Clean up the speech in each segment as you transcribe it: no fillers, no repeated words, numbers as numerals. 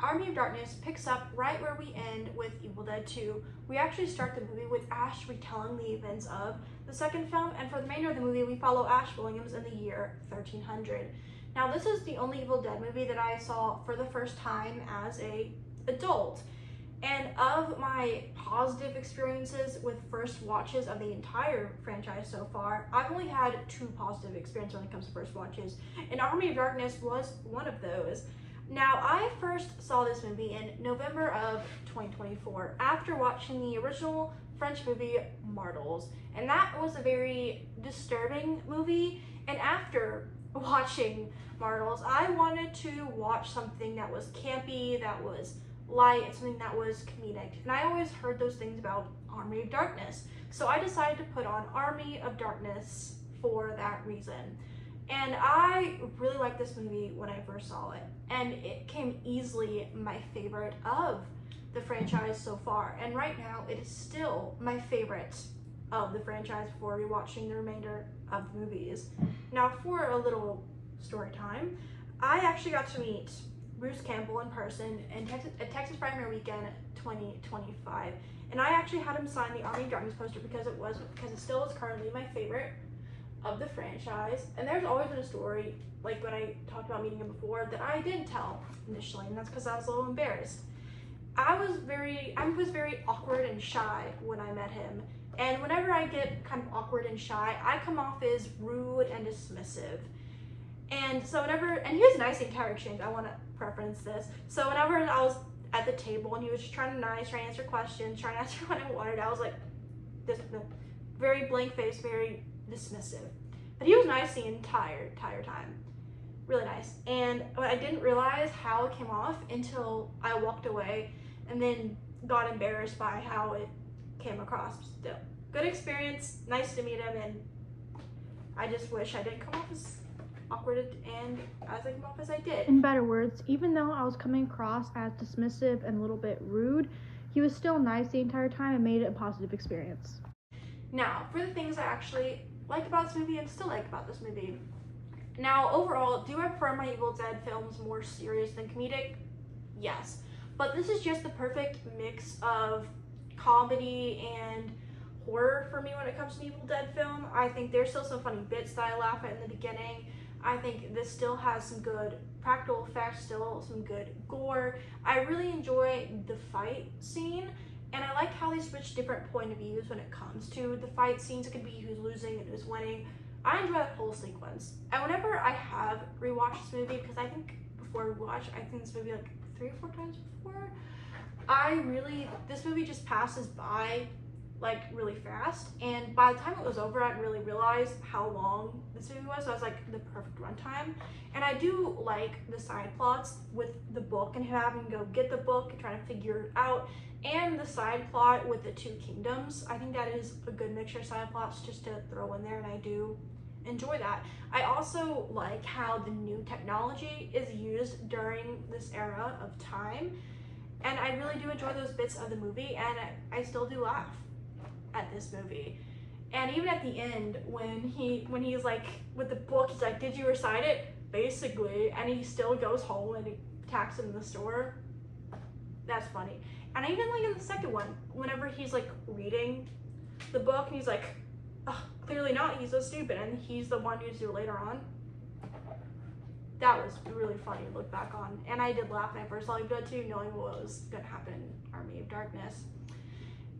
Army of Darkness picks up right where we end with Evil Dead 2. We actually start the movie with Ash retelling the events of the second film, and for the remainder of the movie, we follow Ash Williams in the year 1300. Now, this is the only Evil Dead movie that I saw for the first time as an adult. And of my positive experiences with first watches of the entire franchise so far, I've only had 2 positive experiences when it comes to first watches, and Army of Darkness was one of those. Now, I first saw this movie in November of 2024 after watching the original French movie Martyrs, and that was a very disturbing movie. And after watching Martyrs, I wanted to watch something that was campy, that was light, and something that was comedic. And I always heard those things about Army of Darkness, so I decided to put on Army of Darkness for that reason. And I really liked this movie when I first saw it, and it came easily my favorite of the franchise so far. And right now, it is still my favorite of the franchise before rewatching the remainder of the movies. Now, for a little story time, I actually got to meet Bruce Campbell in person in Texas Primary Weekend 2025, and I actually had him sign the Army of Darkness poster because it still is currently my favorite of the franchise. And there's always been a story, like when I talked about meeting him before, that I didn't tell initially, and that's because I was a little embarrassed. I was very awkward and shy when I met him, and whenever I get kind of awkward and shy, I come off as rude and dismissive. And so and he was nice the entire exchange, I want to preference this. So whenever I was at the table and he was just trying to answer questions, trying to answer what I wanted, I was like, this very blank face, very dismissive. But he was nice the entire time. Really nice. And I didn't realize how it came off until I walked away and then got embarrassed by how it came across. Still, good experience, nice to meet him, and I just wish I didn't come off as awkward and as I came off as I did. In better words, even though I was coming across as dismissive and a little bit rude, he was still nice the entire time and made it a positive experience. Now, for the things I actually liked about this movie and still like about this movie. Now, overall, do I prefer my Evil Dead films more serious than comedic? Yes. But this is just the perfect mix of comedy and horror for me when it comes to an Evil Dead film. I think there's still some funny bits that I laugh at in the beginning. I think this still has some good practical effects, still some good gore. I really enjoy the fight scene, and I like how they switch different point of views when it comes to the fight scenes. It could be who's losing and who's winning. I enjoy that whole sequence. And whenever I have rewatched this movie, because I think before we watched, I think this movie like 3 or 4 times before, this movie just passes by like really fast, and by the time it was over, I didn't really realize how long this movie was. So I was like, the perfect runtime. And I do like the side plots with the book and having to go get the book and trying to figure it out, and the side plot with the 2 kingdoms. I think that is a good mixture of side plots just to throw in there, and I do enjoy that. I also like how the new technology is used during this era of time, and I really do enjoy those bits of the movie, and I still do laugh at this movie. And even at the end, when he's like with the book, he's like, did you recite it? Basically, and he still goes home and he attacks him in the store. That's funny. And even like in the second one, whenever he's like reading the book and he's like, oh, clearly not, he's so stupid, and he's the one who's do it later on. That was really funny to look back on, and I did laugh when I first saw Evil Dead 2, knowing what was gonna happen in Army of Darkness.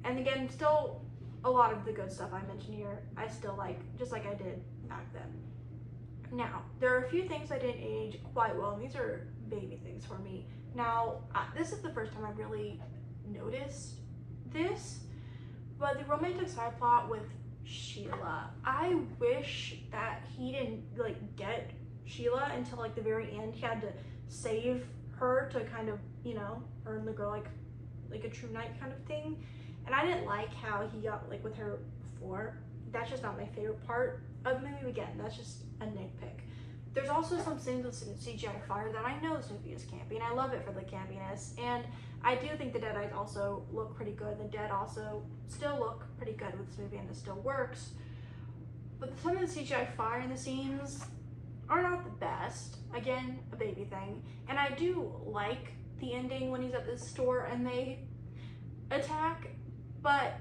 And again, still a lot of the good stuff I mentioned here, I still like, just like I did back then. Now, there are a few things I didn't age quite well, and these are baby things for me. Now, this is the first time I really noticed this, but the romantic side plot with Sheila, I wish that he didn't like get Sheila until like the very end. He had to save her to kind of, you know, earn the girl like a true knight kind of thing. And I didn't like how he got like with her before. That's just not my favorite part of the movie. Again, that's just a nitpick. There's also some things with CGI fire that I know this movie is campy, and I love it for the campiness. And I do think the Deadites also look pretty good. The Dead also still look pretty good with this movie, and it still works. But some of the CGI fire in the scenes are not the best. Again, a baby thing. And I do like the ending when he's at this store and they attack, but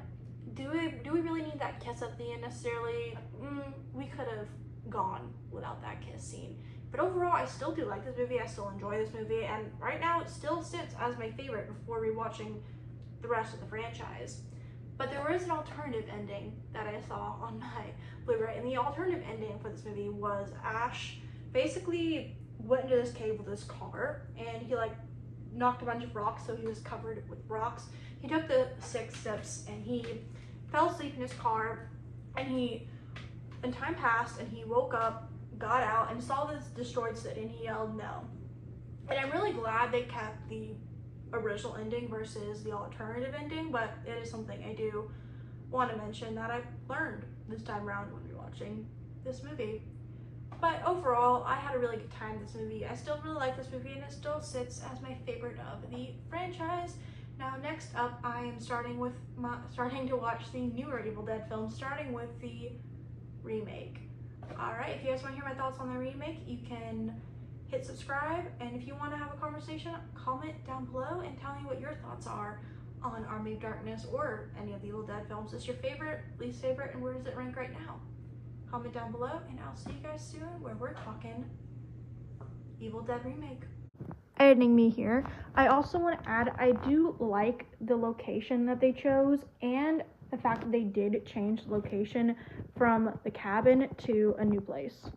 do we really need that kiss at the end necessarily? We could have gone without that kiss scene. But overall, I still do like this movie. I still enjoy this movie, and right now it still sits as my favorite before rewatching the rest of the franchise. But there was an alternative ending that I saw on my Blu-ray, and the alternative ending for this movie was Ash basically went into this cave with his car, and he like knocked a bunch of rocks, so he was covered with rocks. He took the 6 steps, and he fell asleep in his car, and time passed, and he woke up, got out, and saw this destroyed city, and he yelled no. And I'm really glad they kept the original ending versus the alternative ending, but it is something I do want to mention that I've learned this time around when rewatching this movie. But overall, I had a really good time with this movie. I still really like this movie, and it still sits as my favorite of the franchise. Now, next up, I am starting to watch the newer Evil Dead films, starting with the remake. Alright, if you guys want to hear my thoughts on the remake, you can hit subscribe, and if you want to have a conversation, comment down below and tell me what your thoughts are on Army of Darkness or any of the Evil Dead films. Is your favorite, least favorite, and where does it rank right now? Comment down below, and I'll see you guys soon where we're talking Evil Dead remake. Editing me here. I also want to add, I do like the location that they chose and the fact that they did change the location from the cabin to a new place.